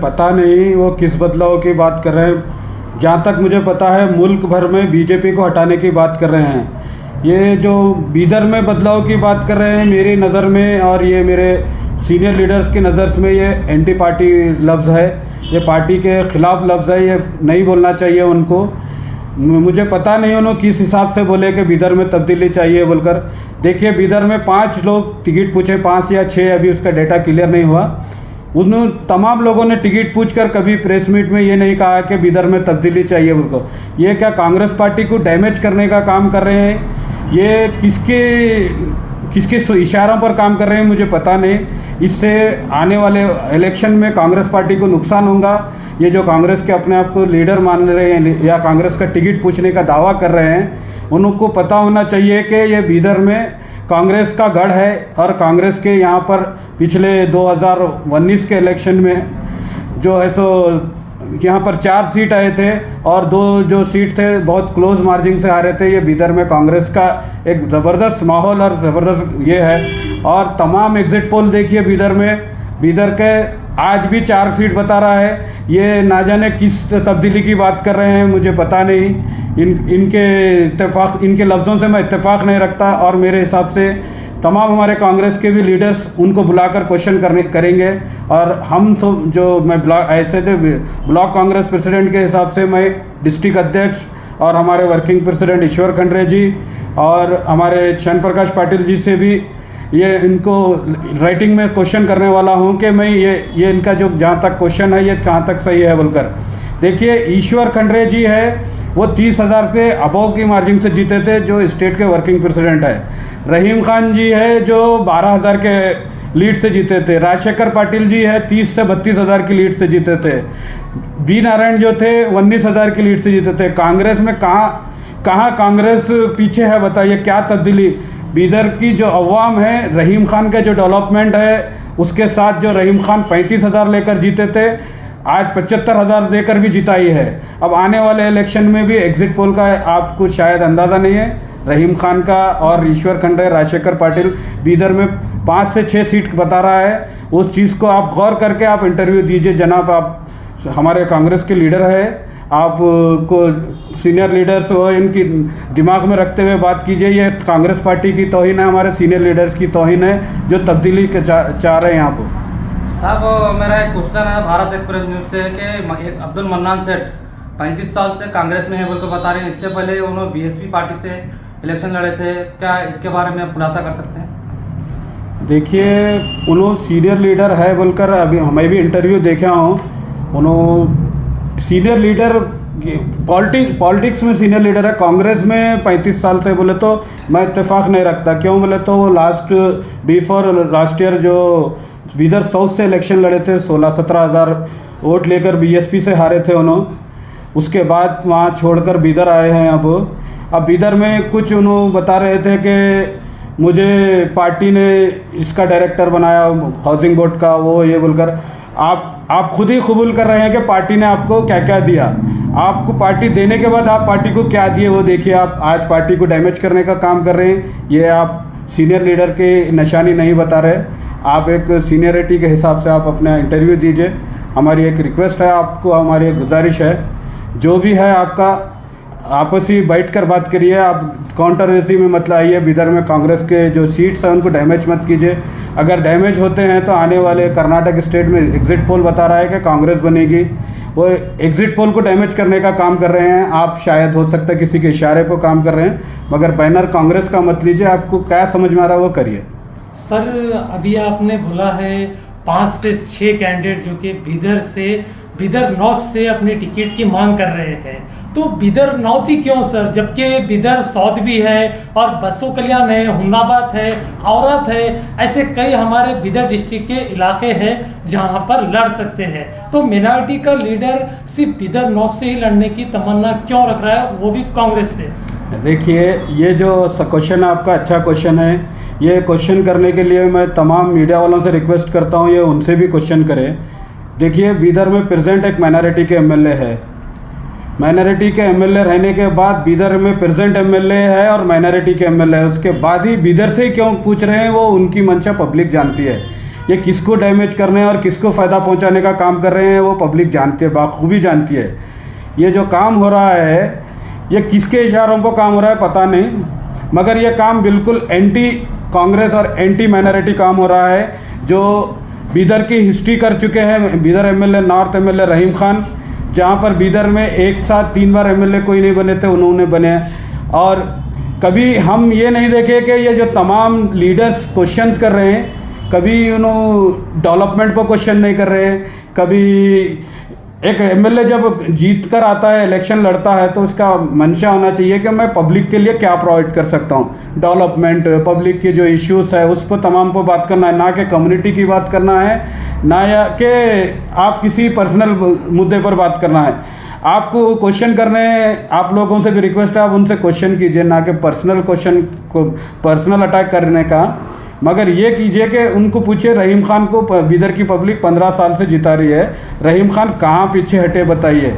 पता नहीं वो किस बदलाव की बात कर रहे हैं। जहाँ तक मुझे पता है मुल्क भर में बीजेपी को हटाने की बात कर रहे हैं। ये जो बीदर में बदलाव की बात कर रहे हैं मेरी नज़र में और ये मेरे सीनियर लीडर्स की नज़र में ये एंटी पार्टी लफ्ज़ है, ये पार्टी के ख़िलाफ़ लफ्ज़ है, ये नहीं बोलना चाहिए उनको। मुझे पता नहीं उन्होंने किस हिसाब से बोले कि बीदर में तब्दीली चाहिए बोलकर। देखिए बीदर में 5 लोग टिकट पूछे, 5 या 6, अभी उसका डेटा क्लियर नहीं हुआ। उन तमाम लोगों ने टिकट पूछकर कभी प्रेस मीट में ये नहीं कहा कि बीदर में तब्दीली चाहिए उनको। ये क्या कांग्रेस पार्टी को डैमेज करने का काम कर रहे हैं? ये किसके इशारों पर काम कर रहे हैं मुझे पता नहीं। इससे आने वाले इलेक्शन में कांग्रेस पार्टी को नुकसान होगा। ये जो कांग्रेस के अपने आप को लीडर मान रहे हैं या कांग्रेस का टिकट पूछने का दावा कर रहे हैं, उनको पता होना चाहिए कि ये बीदर में कांग्रेस का गढ़ है और कांग्रेस के यहाँ पर पिछले 2019 के इलेक्शन में जो है सो यहाँ पर 4 सीट आए थे और 2 जो सीट थे बहुत क्लोज मार्जिन से आ रहे थे। ये बीदर में कांग्रेस का एक ज़बरदस्त माहौल और ज़बरदस्त ये है। और तमाम एग्ज़िट पोल देखिए बीदर के आज भी 4 सीट बता रहा है। ये ना जाने किस तब्दीली की बात कर रहे हैं मुझे पता नहीं। इनके लफ्ज़ों से मैं इत्तेफाक नहीं रखता और मेरे हिसाब से तमाम हमारे कांग्रेस के भी लीडर्स उनको बुलाकर क्वेश्चन करेंगे। और हम सब जो मैं ब्लॉक कांग्रेस प्रेसिडेंट के हिसाब से मैं डिस्ट्रिक्ट अध्यक्ष और हमारे वर्किंग प्रेसिडेंट ईश्वर खंडरे जी और हमारे चंद्र प्रकाश पाटिल जी से भी ये इनको राइटिंग में क्वेश्चन करने वाला हूँ कि मैं ये इनका जो जहाँ तक क्वेश्चन है ये कहाँ तक सही है बोलकर। देखिए ईश्वर खंडरे जी है वो 30,000 से अबव की मार्जिन से जीते थे जो स्टेट के वर्किंग प्रेसिडेंट है। रहीम खान जी है जो 12,000 के लीड से जीते थे। राजशेखर पाटिल जी है 30 से 32,000 की लीड से जीते थे। बी नारायण जो थे 19,000 की लीड से जीते थे। कांग्रेस में कहाँ कांग्रेस पीछे है बताइए? क्या तब्दीली? बीदर की जो अवाम है, रहीम खान का जो डेवलपमेंट है उसके साथ जो रहीम खान 35,000 लेकर जीते थे आज 75,000 देकर भी जिताई है। अब आने वाले इलेक्शन में भी एग्जिट पोल का आपको शायद अंदाज़ा नहीं है। रहीम खान का और ईश्वर खंडरे राजशेखर पाटिल बीदर में 5 से 6 सीट बता रहा है। उस चीज़ को आप गौर करके आप इंटरव्यू दीजिए जनाब। आप हमारे कांग्रेस के लीडर है, आपको सीनियर लीडर्स हो इनकी दिमाग में रखते हुए बात कीजिए। ये कांग्रेस पार्टी की तौहीन है, हमारे सीनियर लीडर्स की तौहीन है जो तब्दीली चाह रहे हैं यहाँ पर। साहब मेरा एक क्वेश्चन है भारत एक्सप्रेस न्यूज़ से कि अब्दुल मन्नान सेठ 35 साल से कांग्रेस में है बोल तो बता रहे हैं। इससे पहले उन्होंने बीएसपी पार्टी से इलेक्शन लड़े थे, क्या इसके बारे में आप खुलासा कर सकते हैं? देखिए उन्होंने सीनियर लीडर है बोलकर अभी हमें भी इंटरव्यू देखा हूँ। उन्होंने सीनियर लीडर पॉलिटिक्स में सीनियर लीडर है। कांग्रेस में 35 साल से बोले तो मैं इत्तेफाक नहीं रखता। क्यों बोले तो वो बिफोर लास्ट ईयर जो बीदर साउथ से इलेक्शन लड़े थे 16-17 हज़ार वोट लेकर बीएसपी से हारे थे उन्होंने। उसके बाद वहाँ छोड़कर बीदर आए हैं। अब बीदर में कुछ उन्होंने बता रहे थे कि मुझे पार्टी ने इसका डायरेक्टर बनाया हाउसिंग बोर्ड का, वो ये बोलकर आप खुद ही कबूल कर रहे हैं कि पार्टी ने आपको क्या क्या दिया। आपको पार्टी देने के बाद आप पार्टी को क्या दिए वो देखिए। आप आज पार्टी को डैमेज करने का काम कर रहे हैं। ये आप सीनियर लीडर की निशानी नहीं बता रहे। आप एक सीनियरिटी के हिसाब से आप अपना इंटरव्यू दीजिए। हमारी एक रिक्वेस्ट है आपको, हमारी एक गुजारिश है, जो भी है आपका आपसी बैठ कर बात करिए। आप कॉन्ट्रोवर्सी में मत लाइए। बीदर में कांग्रेस के जो सीट्स हैं उनको डैमेज मत कीजिए। अगर डैमेज होते हैं तो आने वाले कर्नाटक स्टेट में एग्जिट पोल बता रहा है कि कांग्रेस बनेगी। वो एग्जिट पोल को डैमेज करने का काम कर रहे हैं। आप शायद हो सकता है किसी के इशारे पर काम कर रहे हैं, मगर बैनर कांग्रेस का मत लीजिए। आपको क्या समझ में आ रहा है वो करिए। सर अभी आपने बोला है 5 से 6 कैंडिडेट जो कि बीदर नॉर्थ से अपनी टिकट की मांग कर रहे हैं, तो बीदर नॉर्थ ही क्यों सर? जबकि बीदर साउथ भी है और बसो कल्याण है, हुमनाबाद है, औरत है, ऐसे कई हमारे बीदर डिस्ट्रिक्ट के इलाके हैं जहां पर लड़ सकते हैं। तो मिनॉरिटी का लीडर सिर्फ बीदर नॉर्थ से ही लड़ने की तमन्ना क्यों रख रहा है, वो भी कांग्रेस से? देखिए ये जो क्वेश्चन आपका अच्छा क्वेश्चन है। ये क्वेश्चन करने के लिए मैं तमाम मीडिया वालों से रिक्वेस्ट करता हूँ ये उनसे भी क्वेश्चन करें। देखिए बीदर में प्रेजेंट एक माइनॉरिटी के एमएलए है। माइनॉरिटी के एमएलए रहने के बाद बीदर में प्रेजेंट एमएलए है और माइनॉरिटी के एमएलए है, उसके बाद ही बीदर से क्यों पूछ रहे हैं वो उनकी मंशा पब्लिक जानती है। ये किसको डैमेज करने और किसको फ़ायदा पहुंचाने का काम कर रहे हैं वो पब्लिक जानती है, बाखूबी जानती है। ये जो काम हो रहा है ये किसके इशारों पर काम हो रहा है पता नहीं, मगर ये काम बिल्कुल एंटी कांग्रेस और एंटी माइनॉरिटी काम हो रहा है, जो बीदर की हिस्ट्री कर चुके हैं। बीदर एमएलए, नॉर्थ एमएलए रहीम खान, जहाँ पर बीदर में एक साथ 3 बार एमएलए कोई नहीं बने थे, उन्होंने बने। और कभी हम ये नहीं देखे कि ये जो तमाम लीडर्स क्वेश्चंस कर रहे हैं, कभी उन्होंने डेवलपमेंट पर क्वेश्चन नहीं कर रहे हैं। कभी एक एमएलए जब जीत कर आता है, इलेक्शन लड़ता है, तो उसका मंशा होना चाहिए कि मैं पब्लिक के लिए क्या प्रोवाइड कर सकता हूँ। डेवलपमेंट, पब्लिक के जो इश्यूज़ है उस पर तमाम पर बात करना है, ना कि कम्युनिटी की बात करना है, ना या कि आप किसी पर्सनल मुद्दे पर बात करना है। आपको क्वेश्चन करने, आप लोगों से भी रिक्वेस्ट है आप उनसे क्वेश्चन कीजिए, ना कि पर्सनल क्वेश्चन को पर्सनल अटैक करने का। मगर ये कीजिए कि उनको पूछिए, रहीम खान को बीदर की पब्लिक 15 साल से जिता रही है, रहीम खान कहाँ पीछे हटे बताइए।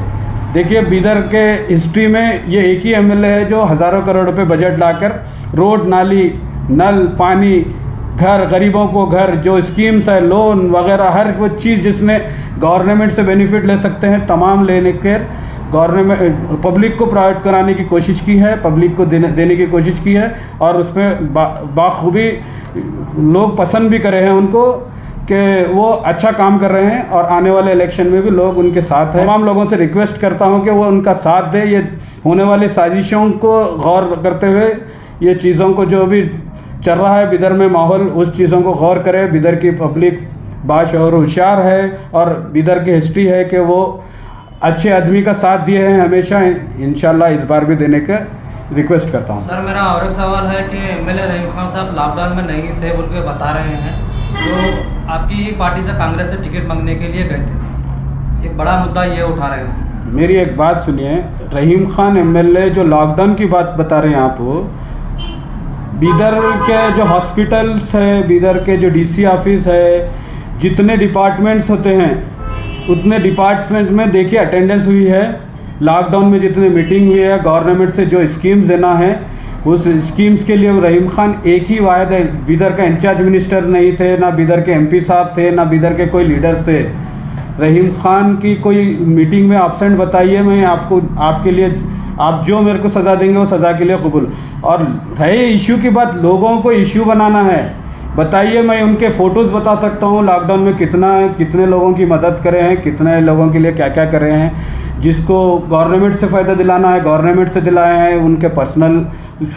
देखिए बीदर के हिस्ट्री में ये एक ही एमएलए है जो हज़ारों करोड़ रुपए बजट लाकर रोड, नाली, नल, पानी, घर, गरीबों को घर, जो स्कीम्स है, लोन वगैरह, हर वो चीज़ जिसने गवर्नमेंट से बेनिफिट ले सकते हैं तमाम लेने के गवर्नमेंट पब्लिक को प्रोवाइड कराने की कोशिश की है, पब्लिक को देने की कोशिश की है। और उसमें बाखूबी लोग पसंद भी करे हैं उनको कि वो अच्छा काम कर रहे हैं, और आने वाले इलेक्शन में भी लोग उनके साथ हैं। तमाम लोगों से रिक्वेस्ट करता हूं कि वो उनका साथ दें। ये होने वाली साजिशों को गौर करते हुए, ये चीज़ों को जो भी चल रहा है बिदर में माहौल, उस चीज़ों को गौर करें। बिदर की पब्लिक बाशऊर होशियार है, और बिदर की हिस्ट्री है कि वो अच्छे आदमी का साथ दिए हैं हमेशा। इंशाल्लाह इस बार भी देने का रिक्वेस्ट करता हूँ। सर मेरा और एक सवाल है कि एमएलए रहीम खान साहब लॉकडाउन में नहीं थे बोल के बता रहे हैं, तो आपकी पार्टी से कांग्रेस से टिकट मांगने के लिए गए थे, एक बड़ा मुद्दा ये उठा रहे हैं। मेरी एक बात सुनिए, रहीम खान एमएलए जो लॉकडाउन की बात बता रहे हैं आप, बीदर के जो हॉस्पिटल्स है, बीदर के जो डीसी ऑफिस है, जितने डिपार्टमेंट्स होते हैं उतने डिपार्टमेंट में देखिए अटेंडेंस हुई है। लॉकडाउन में जितने मीटिंग हुई है, गवर्नमेंट से जो स्कीम्स देना है उस स्कीम्स के लिए रहीम खान एक ही वायद है। बीदर का इंचार्ज मिनिस्टर नहीं थे, ना बीदर के एमपी साहब थे, ना बीदर के कोई लीडर्स थे। रहीम खान की कोई मीटिंग में एब्सेंट बताइए, मैं आपको आपके लिए आप जो मेरे को सज़ा देंगे वो सज़ा के लिए कबूल। और रहे इशू की बात, लोगों को इशू बनाना है, बताइए। मैं उनके फ़ोटोज़ बता सकता हूँ लॉकडाउन में कितने लोगों की मदद करे हैं, कितने लोगों के लिए क्या क्या करे हैं। जिसको गवर्नमेंट से फ़ायदा दिलाना है गवर्नमेंट से दिलाए हैं, उनके पर्सनल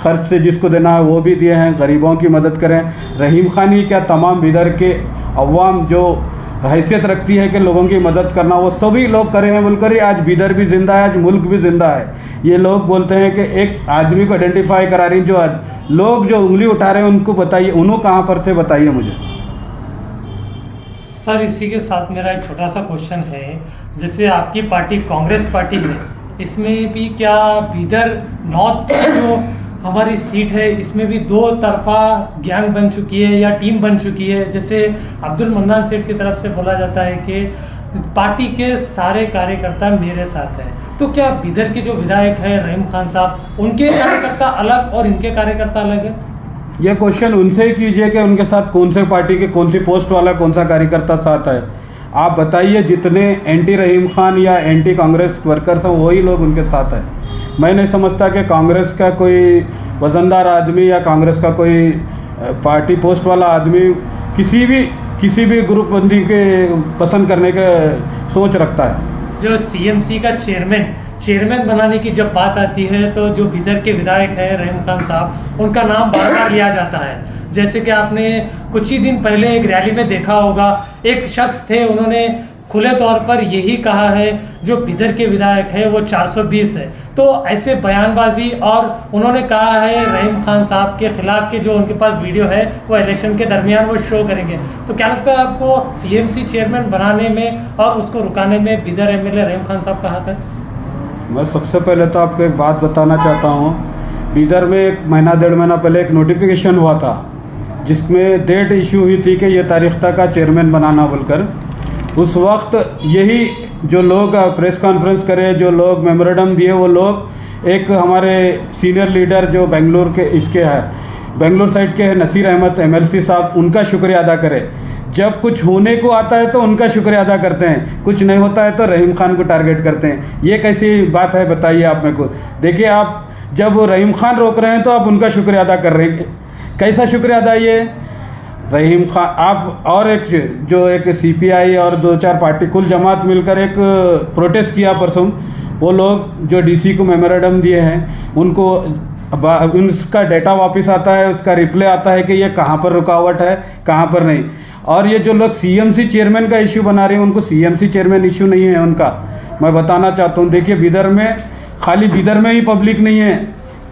खर्च से जिसको देना है वो भी दिए हैं। गरीबों की मदद करें। रहीम खान ही क्या, तमाम बीदर के अवाम जो हैसियत रखती है कि लोगों की मदद करना, वो सभी लोग करे हैं बोलकर ही आज बीदर भी ज़िंदा है, आज मुल्क भी ज़िंदा है। ये लोग बोलते हैं कि एक आदमी को आइडेंटिफाई करा रही, जो लोग जो उंगली उठा रहे हैं उनको बताइए, उन्होंने कहाँ पर थे बताइए मुझे। सर इसी के साथ मेरा एक छोटा सा क्वेश्चन है, जैसे आपकी पार्टी कांग्रेस पार्टी है, इसमें भी क्या बीदर नॉर्थ जो हमारी सीट है इसमें भी 2 तरफा गैंग बन चुकी है या टीम बन चुकी है। जैसे अब्दुल मन्नान सेठ की तरफ से बोला जाता है कि पार्टी के सारे कार्यकर्ता मेरे साथ हैं, तो क्या बीदर के जो विधायक हैं रहीम खान साहब, उनके कार्यकर्ता अलग और इनके कार्यकर्ता अलग है? ये क्वेश्चन उनसे ही कीजिए कि उनके साथ कौन से पार्टी के कौन सी पोस्ट वाला कौन सा कार्यकर्ता साथ है। आप बताइए, जितने एंटी रहीम खान या एंटी कांग्रेस वर्कर्स हैं वही लोग उनके साथ हैं। मैं नहीं समझता कि कांग्रेस का कोई वजनदार आदमी या कांग्रेस का कोई पार्टी पोस्ट वाला आदमी किसी भी ग्रुप बंदी के पसंद करने का सोच रखता है। जो सीएमसी का चेयरमैन बनाने की जब बात आती है तो जो बीदर के विधायक हैं रहीम खान साहब, उनका नाम बार बार लिया जाता है। जैसे कि आपने कुछ ही दिन पहले एक रैली में देखा होगा, एक शख्स थे, उन्होंने खुले तौर पर यही कहा है जो बीदर के विधायक है वो 420 है। तो ऐसे बयानबाजी, और उन्होंने कहा है रहीम खान साहब के खिलाफ के जो उनके पास वीडियो है वो इलेक्शन के दरमियान वो शो करेंगे। तो क्या लगता है आपको सीएमसी चेयरमैन बनाने में और उसको रुकाने में बीदर एमएलए रहीम खान साहब का हाथ है? मैं सबसे पहले तो आपको एक बात बताना चाहता हूँ। बीदर में 1 महीना 1.5 महीना पहले एक नोटिफिकेशन हुआ था जिसमें डेट इशू हुई थी कि ये तारीख तक का चेयरमैन बनाना बोलकर। उस वक्त यही जो लोग प्रेस कॉन्फ्रेंस करे, जो लोग मेमोरेंडम दिए, वो लोग एक हमारे सीनियर लीडर जो बेंगलुरु के इसके है, बेंगलुरु साइड के नसीर अहमद MLC साहब, उनका शुक्रिया अदा करें। जब कुछ होने को आता है तो उनका शुक्रिया अदा करते हैं, कुछ नहीं होता है तो रहीम खान को टारगेट करते हैं। ये कैसी बात है बताइए आप मेरे को। देखिए, आप जब वो रहीम खान रोक रहे हैं तो आप उनका शुक्रिया अदा कर रहे हैं, कैसा शुक्रिया अदा? ये रहीम खान आप और एक CPI और 2-4 पार्टी कुल जमात मिलकर एक प्रोटेस्ट किया परसों। वो लोग जो DC को मेमोरेंडम दिए हैं उनको उसका डेटा वापस आता है, उसका रिप्लाई आता है कि ये कहाँ पर रुकावट है, कहाँ पर नहीं। और ये जो लोग CMC चेयरमैन का इशू बना रहे हैं, उनको CMC चेयरमैन इशू नहीं है उनका। मैं बताना चाहता हूँ, देखिए बीदर में, खाली बीदर में ही पब्लिक नहीं है,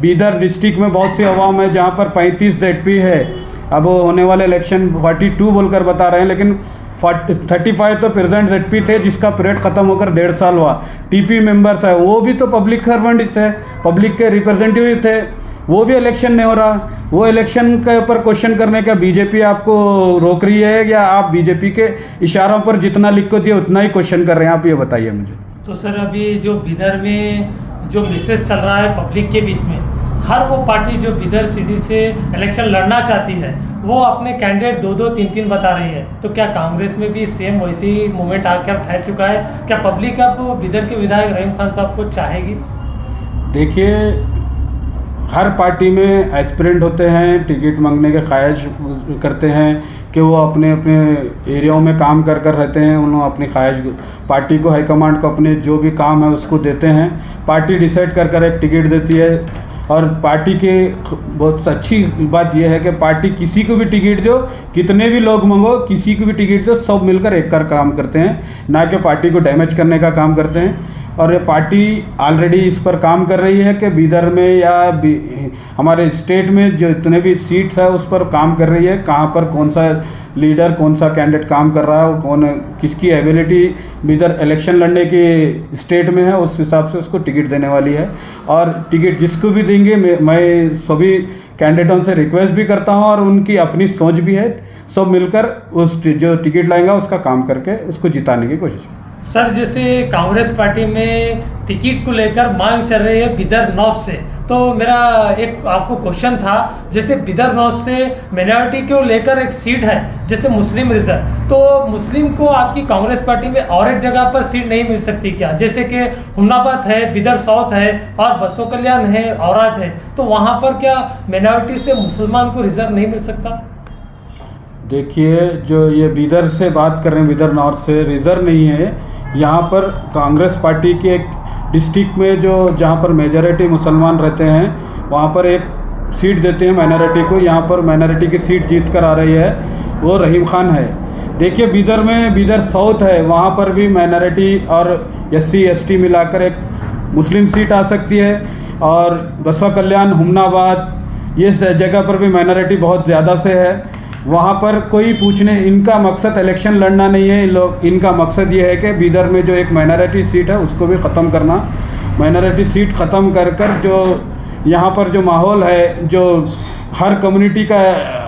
बीदर डिस्ट्रिक्ट में बहुत सी अवाम है जहाँ पर 35 ZP है। अब होने वाले इलेक्शन 42 बोलकर बता रहे हैं, लेकिन 35 तो प्रेजेंट ZP थे जिसका पीरियड ख़त्म होकर 1.5 साल हुआ। TP मेंबर्स है, वो भी तो पब्लिक सर्वेंट थे, पब्लिक के रिप्रेजेंटेटिव थे, वो भी इलेक्शन नहीं हो रहा। वो इलेक्शन के ऊपर क्वेश्चन करने का BJP आपको रोक रही है, या आप BJP के इशारों पर जितना लिख को दिया उतना ही क्वेश्चन कर रहे हैं? आप ये बताइए मुझे। तो सर, अभी जो बीदर में जो मैसेज चल रहा है पब्लिक के बीच में, हर वो पार्टी जो बीदर सिटी से इलेक्शन लड़ना चाहती है वो अपने कैंडिडेट 2-2, 3-3 बता रही है। तो क्या कांग्रेस में भी सेम वैसी ही मूवमेंट आकर ठहर चुका है? क्या पब्लिक अब बीदर के विधायक रहीम खान साहब को चाहेगी? देखिए, हर पार्टी में एस्पिरेंट होते हैं, टिकट मांगने के ख्वाहिश करते हैं कि वो अपने अपने एरियाओं में काम कर रहते हैं। उन्होंने अपनी ख्वाहिश पार्टी को, हाईकमांड को अपने जो भी काम है उसको देते हैं। पार्टी डिसाइड कर एक टिकट देती है, और पार्टी के बहुत अच्छी बात यह है कि पार्टी किसी को भी टिकट दो, कितने भी लोग मंगो, किसी को भी टिकट दो, सब मिलकर एक काम करते हैं, ना कि पार्टी को डैमेज करने का काम करते हैं। और ये पार्टी ऑलरेडी इस पर काम कर रही है कि बीदर में या हमारे स्टेट में जो इतने भी सीट्स है उस पर काम कर रही है, कहाँ पर कौन सा लीडर, कौन सा कैंडिडेट काम कर रहा है, कौन किसकी एबिलिटी बीदर इलेक्शन लड़ने की स्टेट में है, उस हिसाब से उसको टिकट देने वाली है। और टिकट जिसको भी देंगे, मैं सभी कैंडिडेटों से रिक्वेस्ट भी करता हूं, और उनकी अपनी सोच भी है, सब मिलकर उस जो टिकट लाएंगा उसका काम करके उसको जिताने की कोशिश करें। सर, जैसे कांग्रेस पार्टी में टिकट को लेकर मांग चल रही है बीदर नॉर्थ से, तो मेरा एक आपको क्वेश्चन था, जैसे बीदर नॉर्थ से माइनॉरिटी को लेकर एक सीट है जैसे मुस्लिम रिजर्व, तो मुस्लिम को आपकी कांग्रेस पार्टी में और एक जगह पर सीट नहीं मिल सकती क्या? जैसे कि हुमनाबाद है, बीदर साउथ है, और बसो कल्याण है, औरात है, तो वहाँ पर क्या माइनॉरिटी से मुसलमान को रिजर्व नहीं मिल सकता? देखिए, जो ये बीदर से बात कर रहे हैं, बीदर नॉर्थ से रिजर्व नहीं है। यहाँ पर कांग्रेस पार्टी के एक डिस्ट्रिक्ट में जो जहाँ पर मेजॉरिटी मुसलमान रहते हैं वहाँ पर एक सीट देते हैं माइनॉरिटी को। यहाँ पर माइनॉरिटी की सीट जीत कर आ रही है, वो रहीम खान है। देखिए, बीदर में बीदर साउथ है, वहाँ पर भी माइनॉरिटी और SC ST मिलाकर एक मुस्लिम सीट आ सकती है। और बसवा कल्याण, हुमनाबाद, ये जगह पर भी माइनॉरिटी बहुत ज़्यादा से है। वहाँ पर कोई पूछने, इनका मकसद इलेक्शन लड़ना नहीं है, इनका मकसद ये है कि बीदर में जो एक माइनॉरिटी सीट है उसको भी ख़त्म करना। माइनॉरिटी सीट ख़त्म कर जो यहाँ पर जो माहौल है, जो हर कम्युनिटी का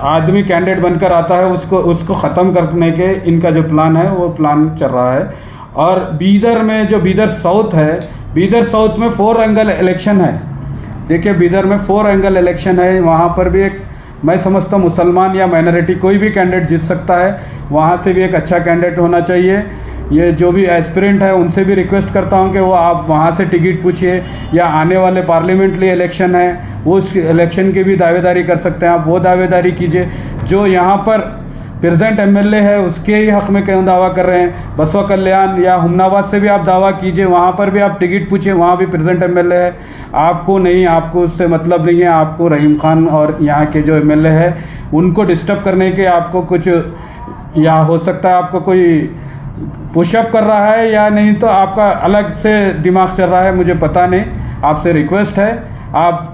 आदमी कैंडिडेट बनकर आता है उसको ख़त्म करने के इनका जो प्लान है वो प्लान चल रहा है। और बीदर में जो बीदर साउथ है, बीदर साउथ में 4 एंगल इलेक्शन है। देखिए, बीदर में 4 एंगल इलेक्शन है, वहाँ पर भी एक, मैं समझता हूँ मुसलमान या माइनॉरिटी कोई भी कैंडिडेट जीत सकता है, वहाँ से भी एक अच्छा कैंडिडेट होना चाहिए। ये जो भी एस्पिरेंट है उनसे भी रिक्वेस्ट करता हूँ कि वो आप वहाँ से टिकट पूछिए, या आने वाले पार्लियामेंट्री इलेक्शन है वो उस इलेक्शन की भी दावेदारी कर सकते हैं, आप वो दावेदारी कीजिए। जो यहाँ पर प्रेजेंट MLA है उसके ही हक़ में क्यों दावा कर रहे हैं? बसवा कल्याण या हुमनाबाद से भी आप दावा कीजिए, वहाँ पर भी आप टिकट पूछिए, वहाँ भी प्रेजेंट MLA है। आपको नहीं, आपको उससे मतलब नहीं है, आपको रहीम खान और यहाँ के जो MLA है उनको डिस्टर्ब करने के आपको कुछ, या हो सकता है आपको कोई पुशअप कर रहा है या नहीं, तो आपका अलग से दिमाग चल रहा है, मुझे पता नहीं। आपसे रिक्वेस्ट है, आप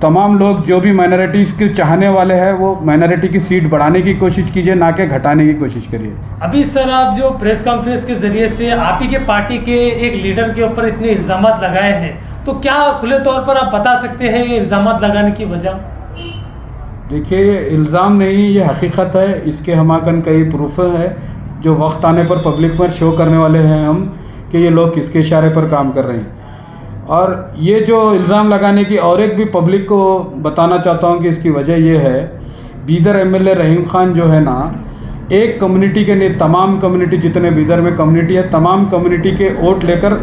तमाम लोग जो भी माइनॉरिटीज़ के चाहने वाले हैं वो माइनॉरिटी की सीट बढ़ाने की कोशिश कीजिए, ना कि घटाने की कोशिश करिए। अभी सर, आप जो प्रेस कॉन्फ्रेंस के जरिए से आप ही के पार्टी के एक लीडर के ऊपर इतने इल्ज़ाम लगाए हैं, तो क्या खुले तौर पर आप बता सकते हैं ये इल्ज़ाम लगाने की वजह? देखिए, ये इल्ज़ाम नहीं, ये हकीकत है। इसके हमाकन कई प्रूफ है जो वक्त आने पर पब्लिक पर शो करने वाले हैं हम, कि ये लोग किसके इशारे पर काम कर रहे हैं। और ये जो इल्ज़ाम लगाने की और एक भी पब्लिक को बताना चाहता हूँ कि इसकी वजह ये है, बीदर MLA रहीम खान जो है ना, एक कम्युनिटी के नहीं, तमाम कम्युनिटी, जितने बीदर में कम्युनिटी है, तमाम कम्युनिटी के वोट लेकर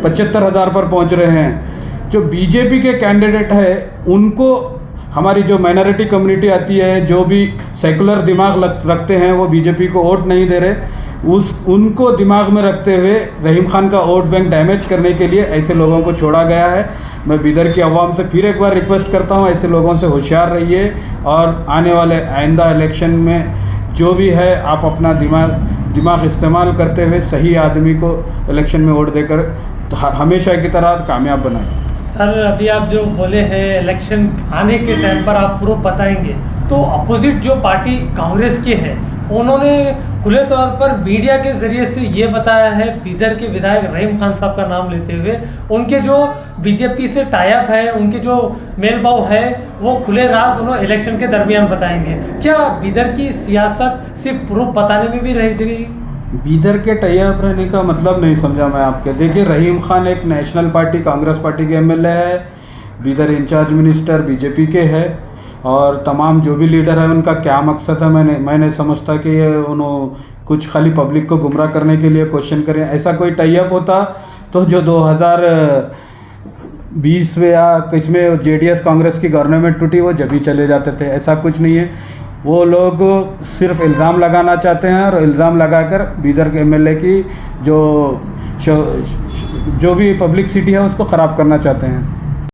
75,000 पर पहुंच रहे हैं। जो बीजेपी के कैंडिडेट है उनको, हमारी जो माइनॉरिटी कम्युनिटी आती है, जो भी सेकुलर दिमाग रखते हैं, वो बीजेपी को वोट नहीं दे रहे। उनको दिमाग में रखते हुए रहीम खान का वोट बैंक डैमेज करने के लिए ऐसे लोगों को छोड़ा गया है। मैं बीदर की आवाम से फिर एक बार रिक्वेस्ट करता हूँ, ऐसे लोगों से होशियार रहिए और आने वाले आइंदा इलेक्शन में जो भी है आप अपना दिमाग इस्तेमाल करते हुए सही आदमी को इलेक्शन में वोट देकर हमेशा की तरह कामयाब बनाएं। सर, अभी आप जो बोले हैं इलेक्शन आने के टाइम पर आप प्रूफ बताएंगे, तो अपोजिट जो पार्टी कांग्रेस की है उन्होंने खुले तौर पर मीडिया के जरिए से ये बताया है, बीदर के विधायक रहीम खान साहब का नाम लेते हुए, उनके जो बीजेपी से टाई अप है, उनके जो मेल भाव है, वो खुले राज उन्होंने इलेक्शन के दरमियान बताएंगे। क्या बीदर की सियासत सिर्फ प्रूफ बताने में भी रह गई? बीदर के टाई अप रहने का मतलब नहीं समझा मैं आपके। देखिए, रहीम खान एक नेशनल पार्टी कांग्रेस पार्टी के एमएलए है, बीदर इंचार्ज मिनिस्टर बीजेपी के है, और तमाम जो भी लीडर है उनका क्या मकसद है, मैंने समझता कि ये उन्होंने कुछ खाली पब्लिक को गुमराह करने के लिए क्वेश्चन करें। ऐसा कोई टाई अप होता तो जो 2020 में या किसमें जेडीएस कांग्रेस की गवर्नमेंट टूटी वो जब ही चले जाते थे। ऐसा कुछ नहीं है, वो लोग सिर्फ इल्ज़ाम लगाना चाहते हैं और इल्ज़ाम लगाकर बीदर के एमएलए की जो भी पब्लिसिटी है उसको ख़राब करना चाहते हैं।